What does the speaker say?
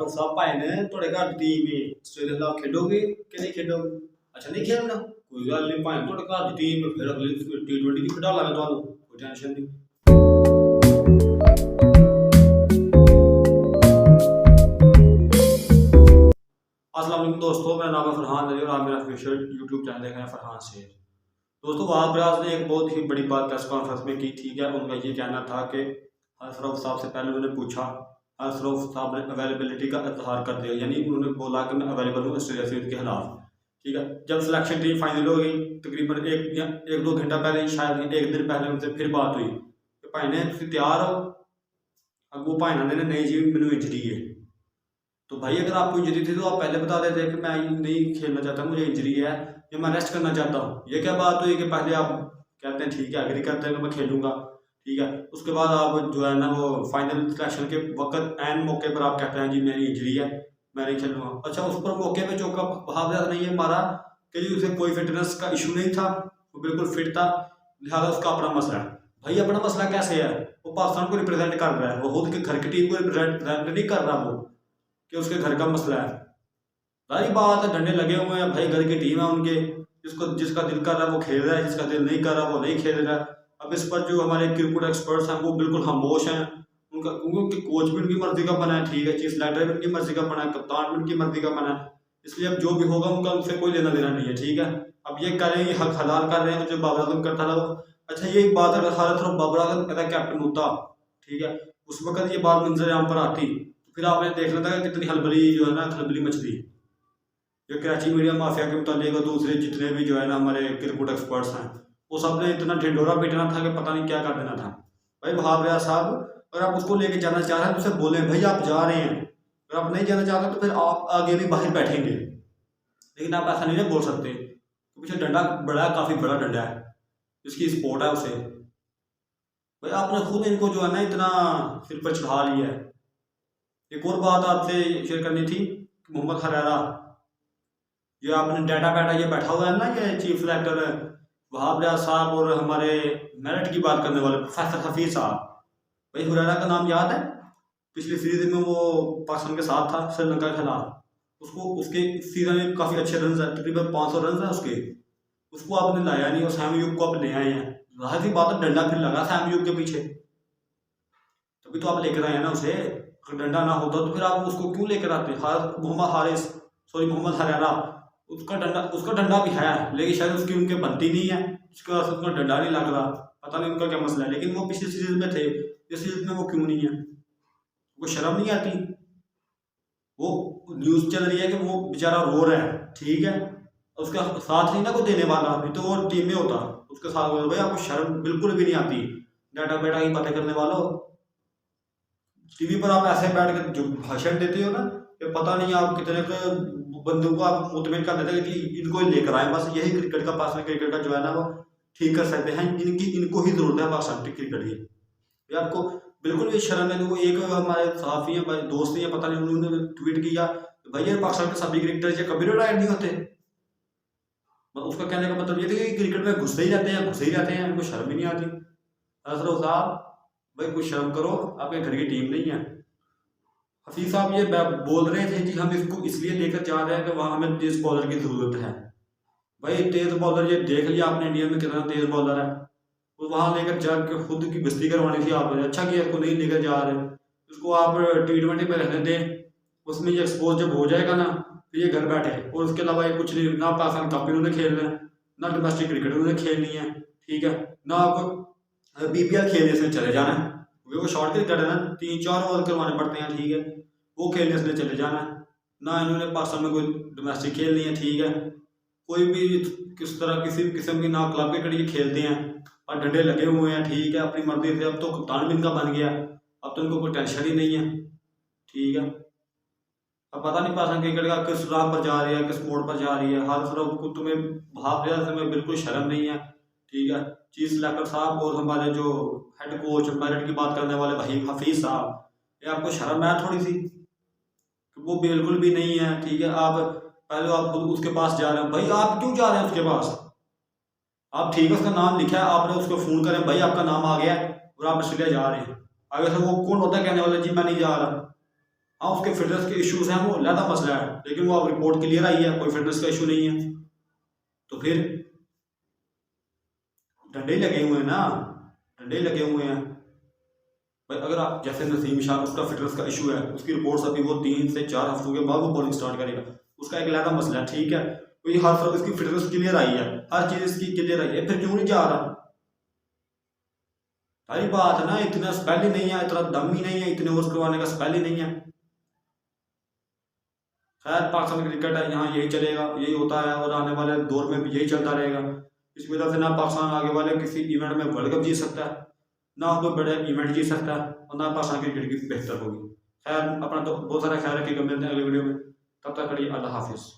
सरफराज साहब भाई ने थोड़े घर टीम आस्ट्रेलिया खिलाफ खेडोगे कि नहीं खेडोगे? अच्छा नहीं खेलना, कोई गल नहीं भाई थोड़े घर की टीम फिर अगली T20 की खिडा लांगे तुहानू, कोई टेंशन नहीं। अस्सलाम वालेकुम दोस्तों, मेरा नाम है फरहान अली और आप मेरा ऑफिशियल यूट्यूब चैनल देख रहे हैं फरहान शेर। दोस्तों वहाब रियाज ने एक बहुत ही बड़ी बात प्रेस कॉन्फ्रेंस में की थी। क्या उनका ये कहना था कि सरफराज साहब से पहले उन्होंने पूछा, सरफराज साहब ने अवेलेबिलिटी का इजहार कर दिया, यानी उन्होंने बोला कि मैं अवेलेबल हूँ ऑस्ट्रेलिया सीरीज के खिलाफ। ठीक है, जब सिलेक्शन टीम फाइनल हो गई तकरीबन एक दो घंटा पहले, शायद एक दिन पहले उनसे फिर बात हुई कि भाई ने तुम तैयार हो? अब वो भाई ने नहीं जी मैंने इंजरी है। तो भाई अगर आपको इंजरी थी तो आप पहले बता देते कि मैं नहीं खेलना चाहता, मुझे इंजरी है या मैं रेस्ट करना चाहता हूँ। ये क्या बात हुई कि पहले आप कहते हैं ठीक है एग्री करते हैं कि मैं खेलूंगा, ठीक है, उसके बाद आप जो है ना वो फाइनल सिलेक्शन के वक्त एन मौके पर आप कहते हैं जी मेरी इंजरी है मैं नहीं खेलूंगा। अच्छा उस पर मौके पर चौका बहादुर नहीं है मारा कि जी उसे कोई फिटनेस का इशू नहीं था, वो बिल्कुल फिट था, लिहाजा उसका अपना मसला है। भाई अपना मसला कैसे है? वो पाकिस्तान को रिप्रेजेंट कर रहा है, वो खुद के घर की टीम को रिप्रेजेंट नहीं कर रहा, वो कि उसके घर का मसला है। सारी बात है, डंडे लगे हुए हैं भाई, घर की टीम है उनके, जिसका दिल कर रहा है वो खेल रहा है, जिसका दिल नहीं कर रहा वो नहीं खेल रहा है। अब इस पर जो हमारे क्रिकेट एक्सपर्ट्स हैं वो बिल्कुल खामोश हैं, उनका उनके कोच भी उनकी मर्जी का बना है, ठीक है, चीफ सेलेक्टर भी उनकी मर्जी का बना है, कप्तान भी उनकी मर्जी का बना है, इसलिए अब जो भी होगा उनका उनसे कोई लेना देना नहीं है। ठीक है, अब ये कर रहे हैं, हक हलाल कर रहे हैं जो बाबर आजम करता था। अच्छा ये एक बात अगर हर तरफ बाबर आजम कहता कैप्टन होता, ठीक है, उस वक्त ये बात मंजर आम पर आती तो फिर आपने देख लेता कि कितनी हलबली जो है ना खलबली मचली। जो कराची मीडिया माफिया के मुतालिक और दूसरे जितने भी जो है ना हमारे क्रिकेट एक्सपर्ट्स हैं वो सब ने इतना ढिंडोरा पीटना था कि पता नहीं क्या कर देना था। भाई वहाब रियाज साहब अगर आप उसको लेके जाना चाह रहे हैं तो उसे बोलें भाई आप जा रहे हैं, अगर आप नहीं जाना चाहते तो फिर आप आगे भी बाहर बैठेंगे, लेकिन आप ऐसा नहीं बोल सकते। तो पीछे डंडा बड़ा है, काफ़ी बड़ा डंडा है, जिसकी सपोर्ट है उसे। भाई आपने खुद इनको जो है ना इतना सिर पर चढ़ा लिया है। एक और बात आपसे शेयर करनी थी, मोहम्मद हरारा जो आपने डाटा बैठा ये बैठा हुआ है ना, ये चीफ सेलेक्टर वहाब रियाज साहब और हमारे मेरिट की बात करने वाले प्रोफेसर हफीज साहब। भाई हुरैरा का नाम याद है? पिछली सीरीज में वो पाकिस्तान के साथ था श्रीलंका के खिलाफ, उसको उसके सीजन में काफ़ी अच्छे रन है, तकरीबन 500 रन है उसके, उसको आपने लाया नहीं और सैम अयूब को आप ले आए हैं। जाहिर सी बात है डंडा फिर लगा सैम अयूब के पीछे, तभी तो आप लेकर आए हैं ना उसे। अगर डंडा ना होता तो फिर आप उसको क्यों लेकर आते? मोहम्मद हरारा उसका डंडा भी है, लेकिन शायद उसकी उनके बनती नहीं है, उसके बाद उसका डंडा नहीं लग रहा, पता नहीं उनका क्या मसला है। लेकिन वो पिछली सीरीज में थे, इस सीरीज में वो क्यों नहीं है? वो शर्म नहीं आती? वो न्यूज़ चल रही है कि वो बेचारा रो रहा है, ठीक है, उसका साथ नहीं ना कोई देने वाला, अभी तो वो टीम में होता उसके साथ। भाई आपको शर्म बिल्कुल भी नहीं आती? डाटा बेटा की बातें करने वालों, टीवी पर आप ऐसे बैठ कर जो भाषण देते हो ना, ये पता नहीं आप कितने बंदों को आप मुतमिन कर देते हैं कि इनको ही लेकर आए, बस यही क्रिकेट का पास में क्रिकेट का जो है ना वो ठीक कर सकते हैं, इनको ही जरूरत है पाकिस्तान की क्रिकेट की। ये आपको बिल्कुल भी शर्म है? वो एक हमारे सहाफ़ी हैं भाई, दोस्त हैं, पता नहीं उन्होंने ट्वीट किया भैया पाकिस्तान के सभी क्रिकेटर कभी रिटायर नहीं होते। उसका कहने का मतलब ये था कि क्रिकेट में घुसते ही रहते हैं, उनको शर्म ही नहीं आती। असरफ साहब भाई कुछ शर्म करो, आपके घर की टीम नहीं है। हफीज साहब ये बोल रहे थे कि हम इसको इसलिए लेकर जा रहे हैं कि वहाँ हमें तेज बॉलर की ज़रूरत है। भाई तेज बॉलर ये देख लिया आपने इंडिया में कितना तेज बॉलर है, तो वहाँ लेकर जाकर खुद की बस्ती करवानी थी आपने। अच्छा किया इसको नहीं लेकर जा रहे, उसको आप T20 में रहने दें, उसमें ये एक्सपोज जब हो जाएगा ना फिर ये घर बैठे, और उसके अलावा ये कुछ नहीं, ना पाकिस्तान कप इन्होंने खेलना है, ना डोमेस्टिक क्रिकेट उन्होंने खेलनी है, ठीक है, ना आपको BPL खेलने से चले जाना है, वो शॉर्ट क्रिकेट है ना, 3-4 ओवर करवाने पड़ते हैं, ठीक है, वो खेलने से चले जाना है, ना इन्होंने पाकिस्तान में कोई डोमेस्टिक खेलनी है, ठीक है, कोई भी किस तरह किसी भी किस्म की ना क्लब क्रिकेट ये खेलते हैं और डंडे लगे हुए हैं, ठीक है, अपनी मर्जी से। अब तो कप्तान भी इनका बन गया, अब तो इनको कोई टेंशन ही नहीं है, ठीक है। अब पता नहीं पाकिस्तान क्रिकेट का किस राह पर जा रही है, किस मोड़ पर जा रही है, हर तरफ को तुम्हें वहाब रियाज में बिल्कुल शर्म नहीं है, ठीक है। चीफ सेलेक्टर साहब और हमारे जो हेड कोच मेरिट की बात करने वाले भाई हफीज साहब, ये आपको शर्म है थोड़ी सी? वो बिल्कुल भी नहीं है, ठीक है। आप पहले आप खुद उसके पास जा रहे हैं, भाई आप क्यों जा रहे हैं उसके पास? आप ठीक है उसका नाम लिखा है, आपने उसको फ़ोन करें भाई आपका नाम आ गया है और आप ऑस्ट्रेलिया जा रहे हैं, आगे से वो कौन होता है कहने वाला जी मैं नहीं जा रहा? हाँ उसके फिटनेस के इश्यूज हैं, वो अलग मसला है, लेकिन वो अब रिपोर्ट क्लियर आई है, कोई फिटनेस का इशू नहीं है। तो फिर डंडे ही लगे हुए हैं ना, डंडे ही लगे हुए हैं भाई। अगर आप जैसे नसीम शाह, उसका फिटनेस का इशू है, उसकी रिपोर्ट्स अभी वो 3 से 4 हफ्तों के बाद वो बॉलिंग स्टार्ट करेगा, उसका एक अलग मसला है, ठीक है। तो ये हर तरफ इसकी फिटनेस क्लियर आई है, हर चीज इसकी क्लियर आई है, फिर क्यों नहीं जा रहा? सारी बात है ना, इतना स्पेल ही नहीं है, इतना दम ही नहीं है, इतने ओवर्स करवाने का स्पेल ही नहीं है। खैर पाकिस्तान क्रिकेट है, यहाँ यही चलेगा, यही होता है, और आने वाले दौर में भी यही चलता रहेगा। इस वजह से ना पाकिस्तान आगे वाले किसी इवेंट में वर्ल्ड कप जीत सकता है, ना कोई बड़े इवेंट जीत सकता है, और ना पाकिस्तान की क्रिकेट की बेहतर होगी। खैर अपना तो बहुत सारा ख्याल रखिएगा, मिलते हैं अगले वीडियो में, तब तक के लिए अल्लाह हाफिज़।